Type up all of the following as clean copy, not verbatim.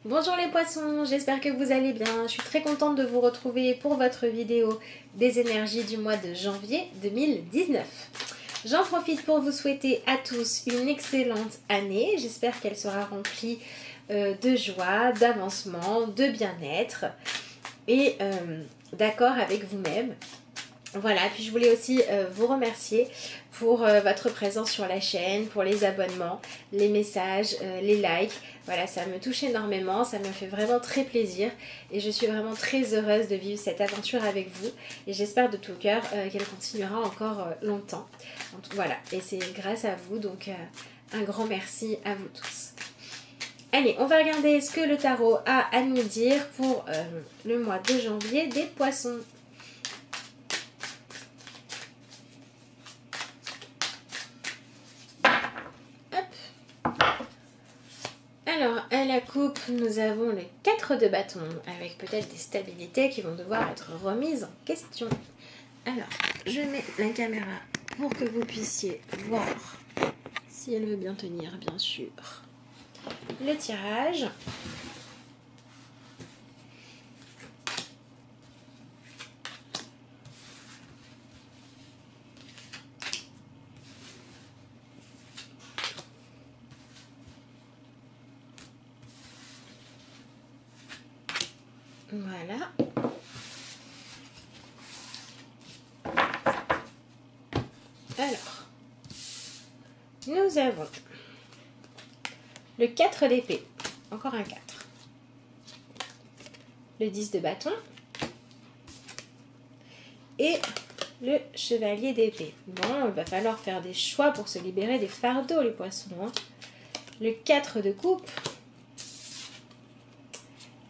Bonjour les poissons, j'espère que vous allez bien. Je suis très contente de vous retrouver pour votre vidéo des énergies du mois de janvier 2019. J'en profite pour vous souhaiter à tous une excellente année. J'espère qu'elle sera remplie de joie, d'avancement, de bien-être et d'accord avec vous-même. Voilà, puis je voulais aussi vous remercier pour votre présence sur la chaîne, pour les abonnements, les messages, les likes. Voilà, ça me touche énormément, ça me fait vraiment très plaisir et je suis vraiment très heureuse de vivre cette aventure avec vous et j'espère de tout cœur qu'elle continuera encore longtemps. Voilà, et c'est grâce à vous, donc un grand merci à vous tous. Allez, on va regarder ce que le tarot a à nous dire pour le mois de janvier des poissons. Alors, à la coupe, nous avons le 4 de bâton, avec peut-être des stabilités qui vont devoir être remises en question. Alors, je mets la caméra pour que vous puissiez voir, si elle veut bien tenir, bien sûr, le tirage. Voilà. Alors, nous avons le 4 d'épée, encore un 4. Le 10 de bâton et le chevalier d'épée. Bon, il va falloir faire des choix pour se libérer des fardeaux, les poissons. Hein. Le 4 de coupe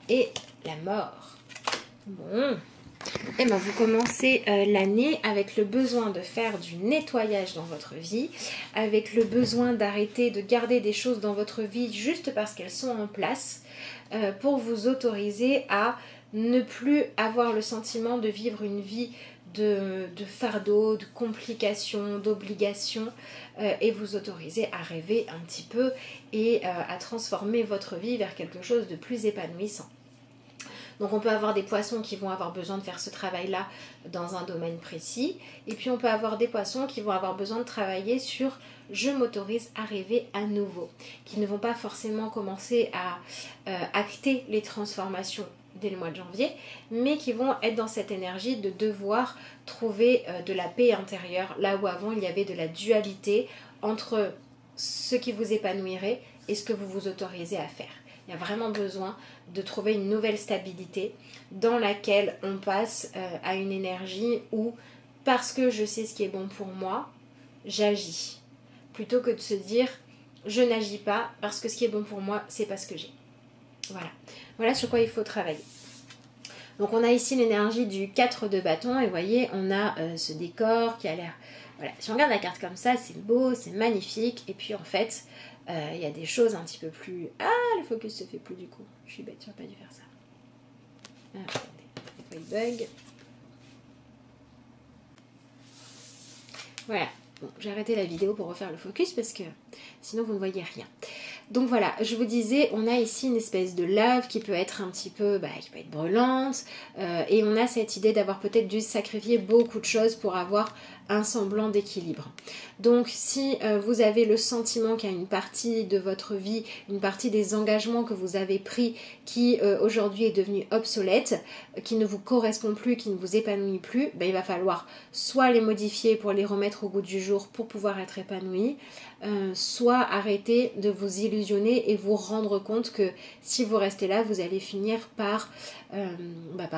et la mort. Bon, et ben vous commencez l'année avec le besoin de faire du nettoyage dans votre vie, avec le besoin d'arrêter de garder des choses dans votre vie juste parce qu'elles sont en place, pour vous autoriser à ne plus avoir le sentiment de vivre une vie de fardeau, de complications, d'obligations, et vous autoriser à rêver un petit peu et à transformer votre vie vers quelque chose de plus épanouissant. Donc on peut avoir des poissons qui vont avoir besoin de faire ce travail-là dans un domaine précis. Et puis on peut avoir des poissons qui vont avoir besoin de travailler sur « je m'autorise à rêver à nouveau », qui ne vont pas forcément commencer à acter les transformations dès le mois de janvier, mais qui vont être dans cette énergie de devoir trouver de la paix intérieure, là où avant il y avait de la dualité entre ce qui vous épanouirait et ce que vous vous autorisez à faire. Il y a vraiment besoin de trouver une nouvelle stabilité dans laquelle on passe à une énergie où, parce que je sais ce qui est bon pour moi, j'agis. Plutôt que de se dire, je n'agis pas parce que ce qui est bon pour moi, c'est pas ce que j'ai. Voilà. Voilà sur quoi il faut travailler. Donc on a ici l'énergie du 4 de bâton et vous voyez, on a ce décor qui a l'air... Voilà. Si on regarde la carte comme ça, c'est beau, c'est magnifique. Et puis en fait... il y a des choses un petit peu plus... Ah, le focus se fait plus du coup. Je suis bête, j'aurais pas dû faire ça. Ah, attendez, des fois il bug. Voilà. Bon, j'ai arrêté la vidéo pour refaire le focus parce que sinon vous ne voyez rien. Donc voilà, je vous disais, on a ici une espèce de lave qui peut être un petit peu, qui peut être brûlante. Et on a cette idée d'avoir peut-être dû sacrifier beaucoup de choses pour avoir un semblant d'équilibre. Donc si vous avez le sentiment qu'il y a une partie de votre vie, une partie des engagements que vous avez pris qui aujourd'hui est devenue obsolète, qui ne vous correspond plus, qui ne vous épanouit plus, il va falloir soit les modifier pour les remettre au goût du jour pour pouvoir être épanoui, soit arrêter de vous illusionner et vous rendre compte que si vous restez là, vous allez finir par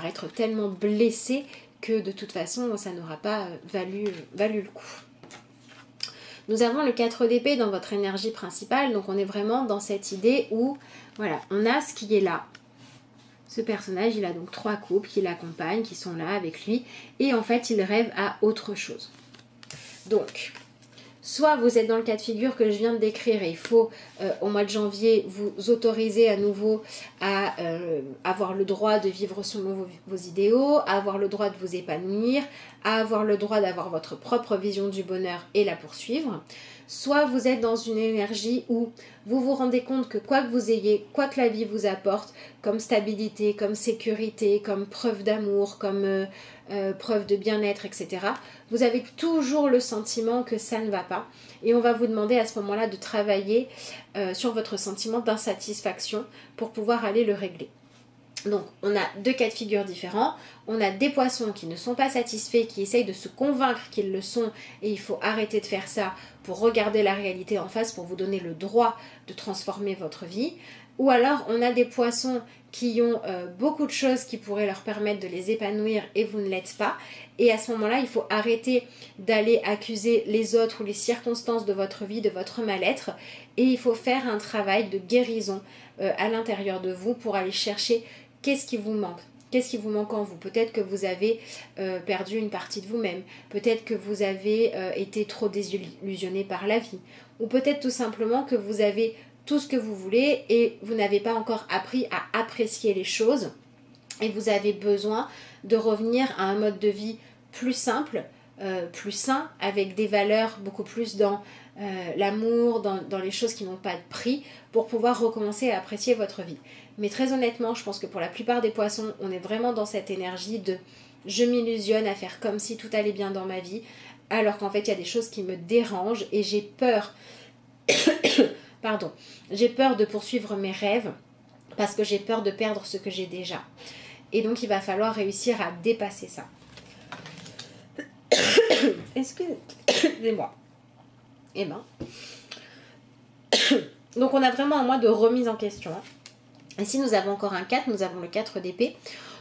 être tellement blessé que de toute façon, ça n'aura pas valu le coup. Nous avons le 4 d'épée dans votre énergie principale, donc on est vraiment dans cette idée où, voilà, on a ce qui est là. Ce personnage, il a donc 3 couples qui l'accompagnent, qui sont là avec lui, et en fait, il rêve à autre chose. Donc... soit vous êtes dans le cas de figure que je viens de décrire et il faut au mois de janvier vous autoriser à nouveau à avoir le droit de vivre selon vos idéaux, à avoir le droit de vous épanouir, à avoir le droit d'avoir votre propre vision du bonheur et la poursuivre. soit vous êtes dans une énergie où vous vous rendez compte que quoi que vous ayez, quoi que la vie vous apporte, comme stabilité, comme sécurité, comme preuve d'amour, comme preuve de bien-être, etc., vous avez toujours le sentiment que ça ne va pas. Et on va vous demander à ce moment-là de travailler sur votre sentiment d'insatisfaction pour pouvoir aller le régler. Donc, on a deux cas de figure différents. On a des poissons qui ne sont pas satisfaits, qui essayent de se convaincre qu'ils le sont, et il faut arrêter de faire ça pour regarder la réalité en face, pour vous donner le droit de transformer votre vie. Ou alors, on a des poissons qui ont beaucoup de choses qui pourraient leur permettre de les épanouir et vous ne l'êtes pas. Et à ce moment-là, il faut arrêter d'aller accuser les autres ou les circonstances de votre vie, de votre mal-être. Et il faut faire un travail de guérison à l'intérieur de vous pour aller chercher qu'est-ce qui vous manque. Qu'est-ce qui vous manque en vous? Peut-être que vous avez perdu une partie de vous-même. Peut-être que vous avez été trop désillusionné par la vie. Ou peut-être tout simplement que vous avez tout ce que vous voulez et vous n'avez pas encore appris à apprécier les choses. Et vous avez besoin de revenir à un mode de vie plus simple, plus sain, avec des valeurs beaucoup plus dans l'amour, dans les choses qui n'ont pas de prix, pour pouvoir recommencer à apprécier votre vie. Mais très honnêtement, je pense que pour la plupart des poissons, on est vraiment dans cette énergie de je m'illusionne à faire comme si tout allait bien dans ma vie, alors qu'en fait il y a des choses qui me dérangent et j'ai peur j'ai peur de poursuivre mes rêves parce que j'ai peur de perdre ce que j'ai déjà. Et donc il va falloir réussir à dépasser ça. Excusez-moi. Eh ben. Donc on a vraiment un mois de remise en question. Ici nous avons encore un 4, nous avons le 4 d'épée.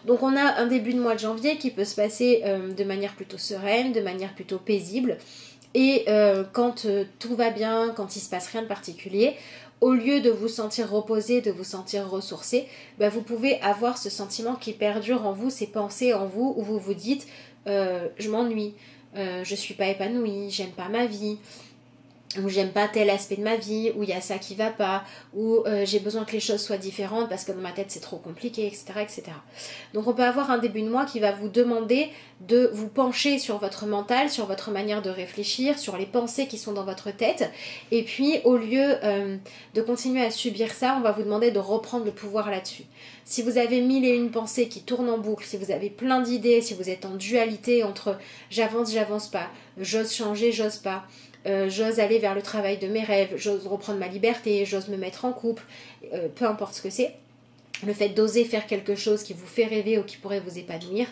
Donc on a un début de mois de janvier qui peut se passer de manière plutôt sereine, de manière plutôt paisible. Et quand tout va bien, quand il ne se passe rien de particulier, au lieu de vous sentir reposé, de vous sentir ressourcé, vous pouvez avoir ce sentiment qui perdure en vous, ces pensées en vous, où vous vous dites je m'ennuie, je suis pas épanouie, j'aime pas ma vie, ou j'aime pas tel aspect de ma vie, ou il y a ça qui va pas, ou j'ai besoin que les choses soient différentes parce que dans ma tête c'est trop compliqué, etc., etc. Donc on peut avoir un début de mois qui va vous demander de vous pencher sur votre mental, sur votre manière de réfléchir, sur les pensées qui sont dans votre tête, et puis au lieu de continuer à subir ça, on va vous demander de reprendre le pouvoir là-dessus. Si vous avez 1001 pensées qui tournent en boucle, si vous avez plein d'idées, si vous êtes en dualité entre j'avance, j'avance pas, j'ose changer, j'ose pas, j'ose aller vers le travail de mes rêves, j'ose reprendre ma liberté, j'ose me mettre en couple, peu importe ce que c'est, le fait d'oser faire quelque chose qui vous fait rêver ou qui pourrait vous épanouir,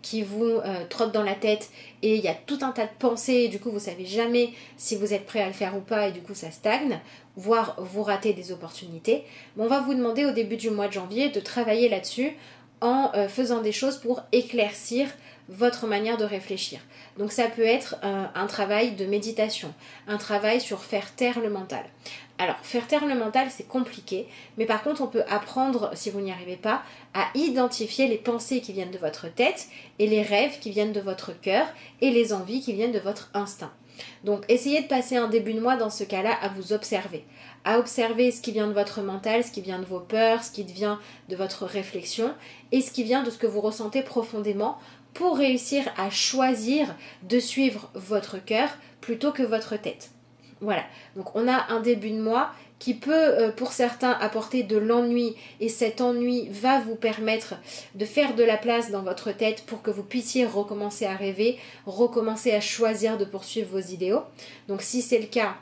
qui vous trotte dans la tête et il y a tout un tas de pensées et du coup vous savez jamais si vous êtes prêt à le faire ou pas et du coup ça stagne, voire vous ratez des opportunités. Mais on va vous demander au début du mois de janvier de travailler là-dessus en faisant des choses pour éclaircir votre manière de réfléchir. Donc ça peut être un travail de méditation, un travail sur faire taire le mental. Alors, faire taire le mental, c'est compliqué, mais par contre, on peut apprendre, si vous n'y arrivez pas, à identifier les pensées qui viennent de votre tête et les rêves qui viennent de votre cœur et les envies qui viennent de votre instinct. Donc, essayez de passer un début de mois dans ce cas-là à vous observer. À observer ce qui vient de votre mental, ce qui vient de vos peurs, ce qui vient de votre réflexion et ce qui vient de ce que vous ressentez profondément pour réussir à choisir de suivre votre cœur plutôt que votre tête. Voilà, donc on a un début de mois qui peut pour certains apporter de l'ennui et cet ennui va vous permettre de faire de la place dans votre tête pour que vous puissiez recommencer à rêver, recommencer à choisir de poursuivre vos idéaux. Donc si c'est le cas,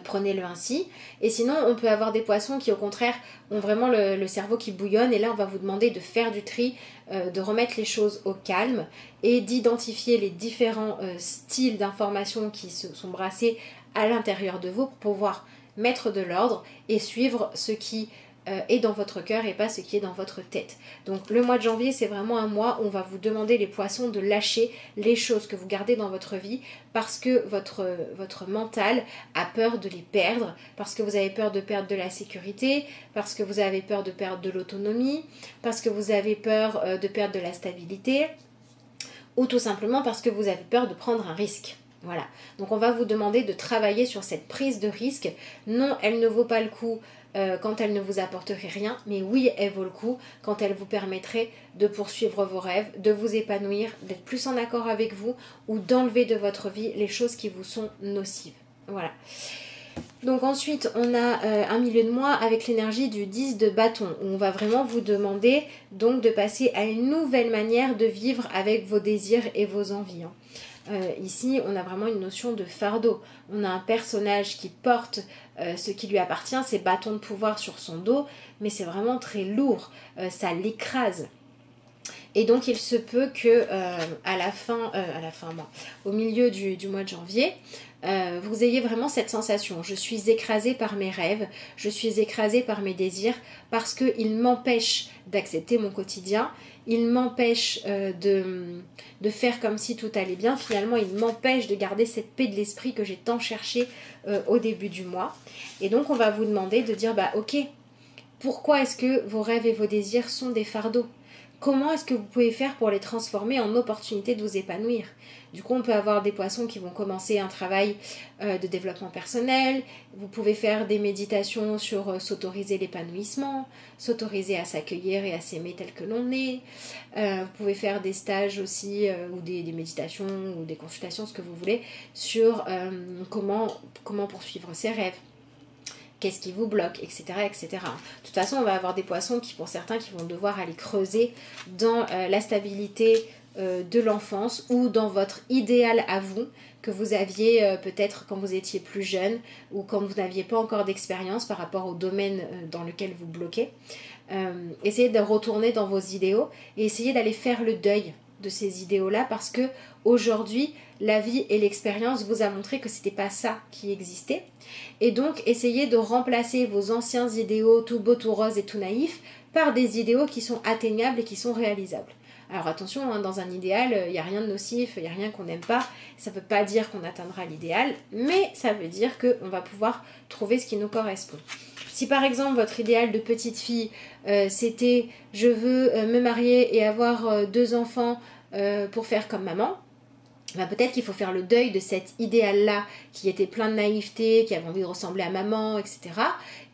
prenez-le ainsi. Et sinon, on peut avoir des poissons qui au contraire ont vraiment le cerveau qui bouillonne et là on va vous demander de faire du tri, de remettre les choses au calme et d'identifier les différents styles d'informations qui se sont brassés à l'intérieur de vous pour pouvoir mettre de l'ordre et suivre ce qui est dans votre cœur et pas ce qui est dans votre tête. Donc le mois de janvier, c'est vraiment un mois où on va vous demander les poissons de lâcher les choses que vous gardez dans votre vie parce que votre mental a peur de les perdre, parce que vous avez peur de perdre de la sécurité, parce que vous avez peur de perdre de l'autonomie, parce que vous avez peur de perdre de la stabilité ou tout simplement parce que vous avez peur de prendre un risque. Voilà, donc on va vous demander de travailler sur cette prise de risque. Non, elle ne vaut pas le coup quand elle ne vous apporterait rien, mais oui, elle vaut le coup quand elle vous permettrait de poursuivre vos rêves, de vous épanouir, d'être plus en accord avec vous ou d'enlever de votre vie les choses qui vous sont nocives. Voilà. Donc ensuite, on a un milieu de mois avec l'énergie du 10 de bâton. Où on va vraiment vous demander donc de passer à une nouvelle manière de vivre avec vos désirs et vos envies. Ici, on a vraiment une notion de fardeau. On a un personnage qui porte ce qui lui appartient, ses bâtons de pouvoir sur son dos, mais c'est vraiment très lourd, ça l'écrase. Et donc, il se peut que au milieu du mois de janvier, vous ayez vraiment cette sensation. Je suis écrasée par mes rêves, je suis écrasée par mes désirs parce qu'ils m'empêchent d'accepter mon quotidien, ils m'empêchent de faire comme si tout allait bien. Finalement, ils m'empêchent de garder cette paix de l'esprit que j'ai tant cherché au début du mois. Et donc, on va vous demander de dire, bah ok, pourquoi est-ce que vos rêves et vos désirs sont des fardeaux ? Comment est-ce que vous pouvez faire pour les transformer en opportunités de vous épanouir? Du coup, on peut avoir des poissons qui vont commencer un travail de développement personnel. Vous pouvez faire des méditations sur s'autoriser l'épanouissement, s'autoriser à s'accueillir et à s'aimer tel que l'on est. Vous pouvez faire des stages aussi, ou des méditations, ou des consultations, ce que vous voulez, sur comment poursuivre ses rêves. Qu'est-ce qui vous bloque, etc., etc. De toute façon, on va avoir des poissons qui, pour certains, qui vont devoir aller creuser dans la stabilité de l'enfance ou dans votre idéal à vous que vous aviez peut-être quand vous étiez plus jeune ou quand vous n'aviez pas encore d'expérience par rapport au domaine dans lequel vous bloquez. Essayez de retourner dans vos idéaux et essayez d'aller faire le deuil de ces idéaux-là parce que aujourd'hui, la vie et l'expérience vous a montré que c'était pas ça qui existait. Et donc, essayez de remplacer vos anciens idéaux tout beaux, tout roses et tout naïfs par des idéaux qui sont atteignables et qui sont réalisables. Alors attention, hein, dans un idéal, il n'y a rien de nocif, il n'y a rien qu'on n'aime pas. Ça ne veut pas dire qu'on atteindra l'idéal, mais ça veut dire qu'on va pouvoir trouver ce qui nous correspond. Si par exemple votre idéal de petite fille, c'était « je veux me marier et avoir 2 enfants pour faire comme maman », ben peut-être qu'il faut faire le deuil de cet idéal-là qui était plein de naïveté, qui avait envie de ressembler à maman, etc.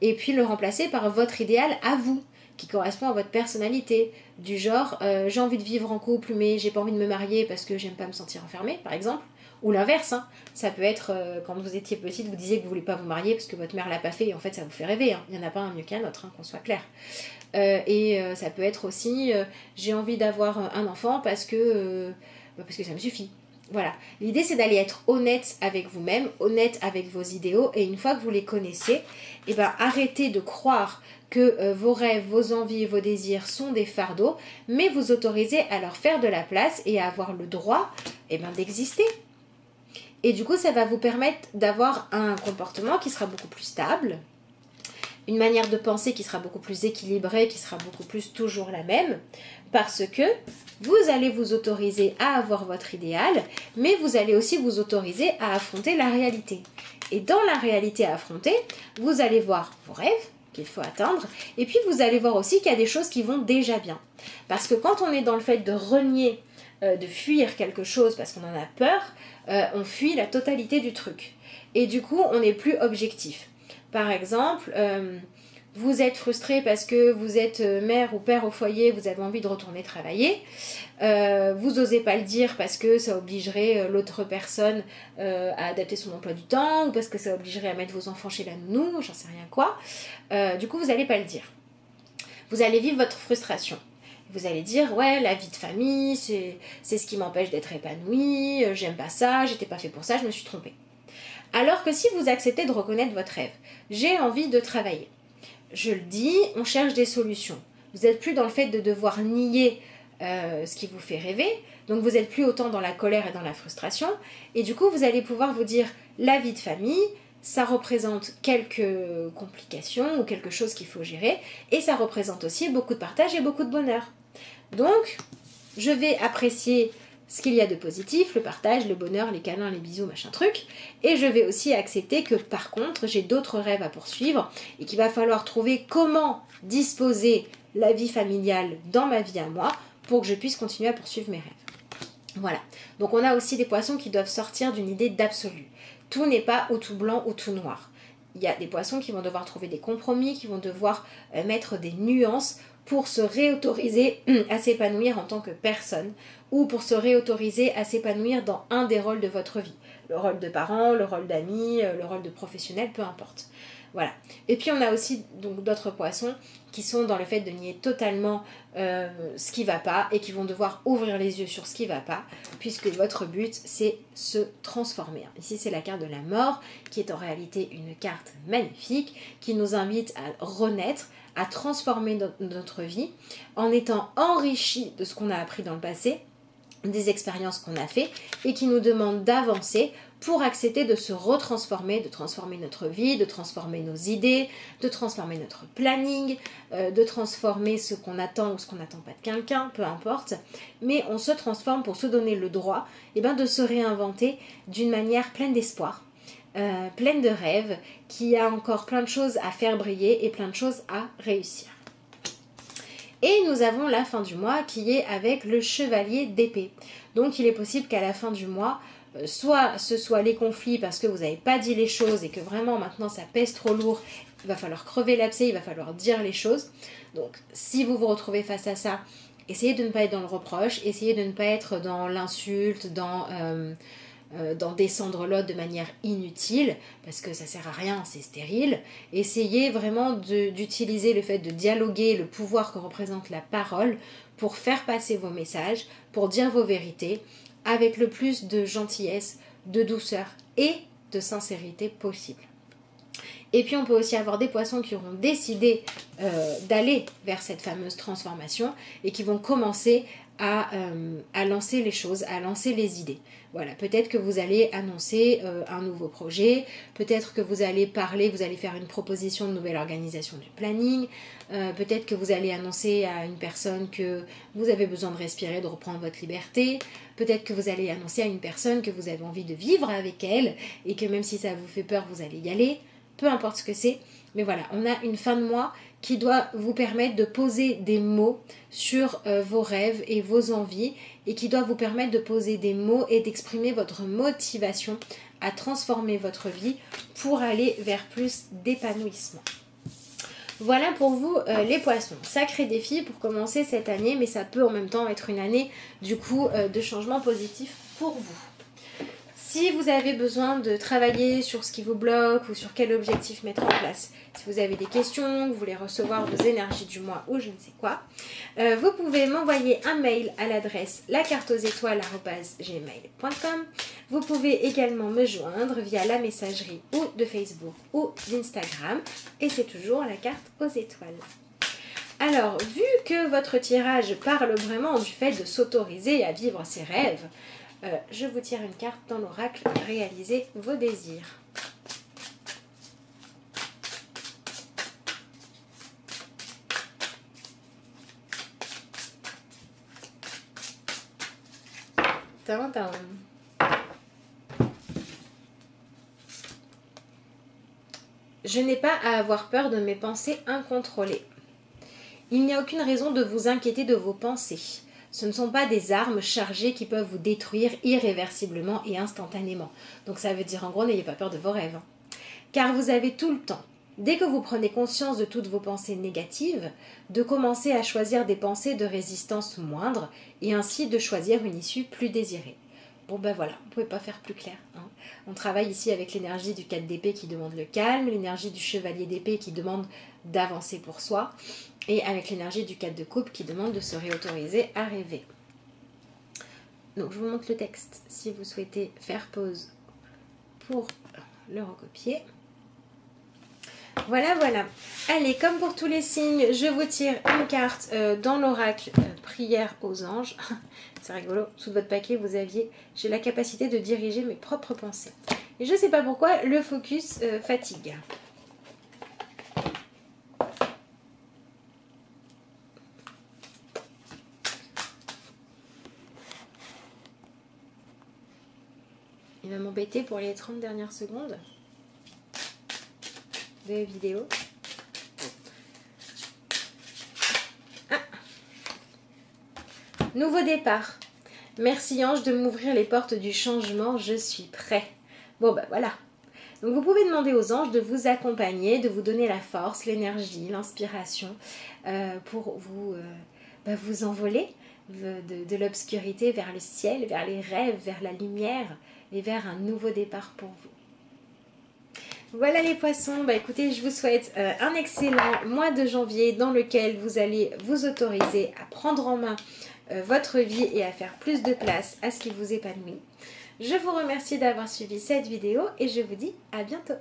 Et puis le remplacer par votre idéal à vous, qui correspond à votre personnalité. Du genre, j'ai envie de vivre en couple, mais j'ai pas envie de me marier parce que j'aime pas me sentir enfermée, par exemple. Ou l'inverse, hein. Ça peut être quand vous étiez petite, vous disiez que vous voulez pas vous marier parce que votre mère l'a pas fait et en fait ça vous fait rêver. Hein. Il n'y en a pas un mieux qu'un autre, hein, qu'on soit clair. Ça peut être aussi, j'ai envie d'avoir un enfant parce que ça me suffit. Voilà, l'idée c'est d'aller être honnête avec vous-même, honnête avec vos idéaux et une fois que vous les connaissez, arrêtez de croire que vos rêves, vos envies et vos désirs sont des fardeaux, mais vous autorisez à leur faire de la place et à avoir le droit d'exister. Et du coup, ça va vous permettre d'avoir un comportement qui sera beaucoup plus stable, une manière de penser qui sera beaucoup plus équilibrée, qui sera beaucoup plus toujours la même, parce que vous allez vous autoriser à avoir votre idéal, mais vous allez aussi vous autoriser à affronter la réalité. Et dans la réalité à affronter, vous allez voir vos rêves qu'il faut atteindre, et puis vous allez voir aussi qu'il y a des choses qui vont déjà bien. Parce que quand on est dans le fait de renier, de fuir quelque chose parce qu'on en a peur, on fuit la totalité du truc. Et du coup, on n'est plus objectif. Par exemple, vous êtes frustré parce que vous êtes mère ou père au foyer, vous avez envie de retourner travailler. Vous n'osez pas le dire parce que ça obligerait l'autre personne à adapter son emploi du temps ou parce que ça obligerait à mettre vos enfants chez la nounou, j'en sais rien quoi. Du coup, vous n'allez pas le dire. Vous allez vivre votre frustration. Vous allez dire, ouais, la vie de famille, c'est ce qui m'empêche d'être épanouie, j'aime pas ça, j'étais pas fait pour ça, je me suis trompée. Alors que si vous acceptez de reconnaître votre rêve, j'ai envie de travailler. Je le dis, on cherche des solutions. Vous n'êtes plus dans le fait de devoir nier ce qui vous fait rêver, donc vous n'êtes plus autant dans la colère et dans la frustration, et du coup vous allez pouvoir vous dire, la vie de famille, ça représente quelques complications ou quelque chose qu'il faut gérer, et ça représente aussi beaucoup de partage et beaucoup de bonheur. Donc, je vais apprécier ce qu'il y a de positif, le partage, le bonheur, les câlins, les bisous, machin truc. Et je vais aussi accepter que par contre, j'ai d'autres rêves à poursuivre et qu'il va falloir trouver comment disposer la vie familiale dans ma vie à moi pour que je puisse continuer à poursuivre mes rêves. Voilà. Donc on a aussi des poissons qui doivent sortir d'une idée d'absolu. Tout n'est pas ou tout blanc ou tout noir. Il y a des poissons qui vont devoir trouver des compromis, qui vont devoir mettre des nuances pour se réautoriser à s'épanouir en tant que personne ou pour se réautoriser à s'épanouir dans un des rôles de votre vie. Le rôle de parent, le rôle d'ami, le rôle de professionnel, peu importe. Voilà. Et puis on a aussi donc d'autres poissons qui sont dans le fait de nier totalement ce qui ne va pas et qui vont devoir ouvrir les yeux sur ce qui ne va pas, puisque votre but c'est se transformer. Ici c'est la carte de la mort qui est en réalité une carte magnifique qui nous invite à renaître, à transformer notre vie en étant enrichi de ce qu'on a appris dans le passé, des expériences qu'on a fait et qui nous demande d'avancer pour accepter de se retransformer, de transformer notre vie, de transformer nos idées, de transformer notre planning, de transformer ce qu'on attend ou ce qu'on n'attend pas de quelqu'un, peu importe. Mais on se transforme pour se donner le droit de se réinventer d'une manière pleine d'espoir, pleine de rêves, qui a encore plein de choses à faire briller et plein de choses à réussir. Et nous avons la fin du mois qui est avec le chevalier d'épée. Donc il est possible qu'à la fin du mois, soit ce soit les conflits parce que vous n'avez pas dit les choses et que vraiment maintenant ça pèse trop lourd, il va falloir crever l'abcès, il va falloir dire les choses. Donc si vous vous retrouvez face à ça, essayez de ne pas être dans le reproche, essayez de ne pas être dans l'insulte, dans descendre l'autre de manière inutile, parce que ça sert à rien, c'est stérile. Essayez vraiment d'utiliser le fait de dialoguer, le pouvoir que représente la parole, pour faire passer vos messages, pour dire vos vérités, avec le plus de gentillesse, de douceur et de sincérité possible. Et puis on peut aussi avoir des poissons qui auront décidé d'aller vers cette fameuse transformation et qui vont commencer à lancer les choses, à lancer les idées. Voilà, peut-être que vous allez annoncer un nouveau projet, peut-être que vous allez parler, vous allez faire une proposition de nouvelle organisation du planning, peut-être que vous allez annoncer à une personne que vous avez besoin de respirer, de reprendre votre liberté, peut-être que vous allez annoncer à une personne que vous avez envie de vivre avec elle et que même si ça vous fait peur, vous allez y aller, peu importe ce que c'est. Mais voilà, on a une fin de mois qui doit vous permettre de poser des mots sur vos rêves et vos envies et qui doit vous permettre de poser des mots et d'exprimer votre motivation à transformer votre vie pour aller vers plus d'épanouissement. Voilà pour vous les poissons. Sacré défi pour commencer cette année, mais ça peut en même temps être une année du coup de changement positif pour vous. Si vous avez besoin de travailler sur ce qui vous bloque ou sur quel objectif mettre en place, si vous avez des questions, vous voulez recevoir vos énergies du mois ou je ne sais quoi, vous pouvez m'envoyer un mail à l'adresse lacarteauxétoiles@gmail.com. Vous pouvez également me joindre via la messagerie ou de Facebook ou d'Instagram et c'est toujours la carte aux étoiles. Alors, vu que votre tirage parle vraiment du fait de s'autoriser à vivre ses rêves, je vous tire une carte dans l'oracle, réalisez vos désirs. Tadam. Je n'ai pas à avoir peur de mes pensées incontrôlées. Il n'y a aucune raison de vous inquiéter de vos pensées. Ce ne sont pas des armes chargées qui peuvent vous détruire irréversiblement et instantanément. Donc ça veut dire en gros, n'ayez pas peur de vos rêves. Car vous avez tout le temps, dès que vous prenez conscience de toutes vos pensées négatives, de commencer à choisir des pensées de résistance moindre et ainsi de choisir une issue plus désirée. Bon ben voilà, on ne pouvait pas faire plus clair. Hein. On travaille ici avec l'énergie du 4 d'épée qui demande le calme, l'énergie du chevalier d'épée qui demande d'avancer pour soi, et avec l'énergie du 4 de coupe qui demande de se réautoriser à rêver. Donc je vous montre le texte si vous souhaitez faire pause pour le recopier. Voilà, voilà. Allez, comme pour tous les signes, je vous tire une carte dans l'oracle prière aux anges. C'est rigolo, sous votre paquet, j'ai la capacité de diriger mes propres pensées. Et je ne sais pas pourquoi, le focus fatigue. Il va m'embêter pour les 30 dernières secondes de la vidéo. Ah. Nouveau départ. Merci ange de m'ouvrir les portes du changement, je suis prêt. Bon ben voilà. Donc vous pouvez demander aux anges de vous accompagner, de vous donner la force, l'énergie, l'inspiration pour vous, vous envoler de l'obscurité vers le ciel, vers les rêves, vers la lumière et vers un nouveau départ pour vous. Voilà les poissons, écoutez, je vous souhaite un excellent mois de janvier dans lequel vous allez vous autoriser à prendre en main votre vie et à faire plus de place à ce qui vous épanouit. Je vous remercie d'avoir suivi cette vidéo et je vous dis à bientôt.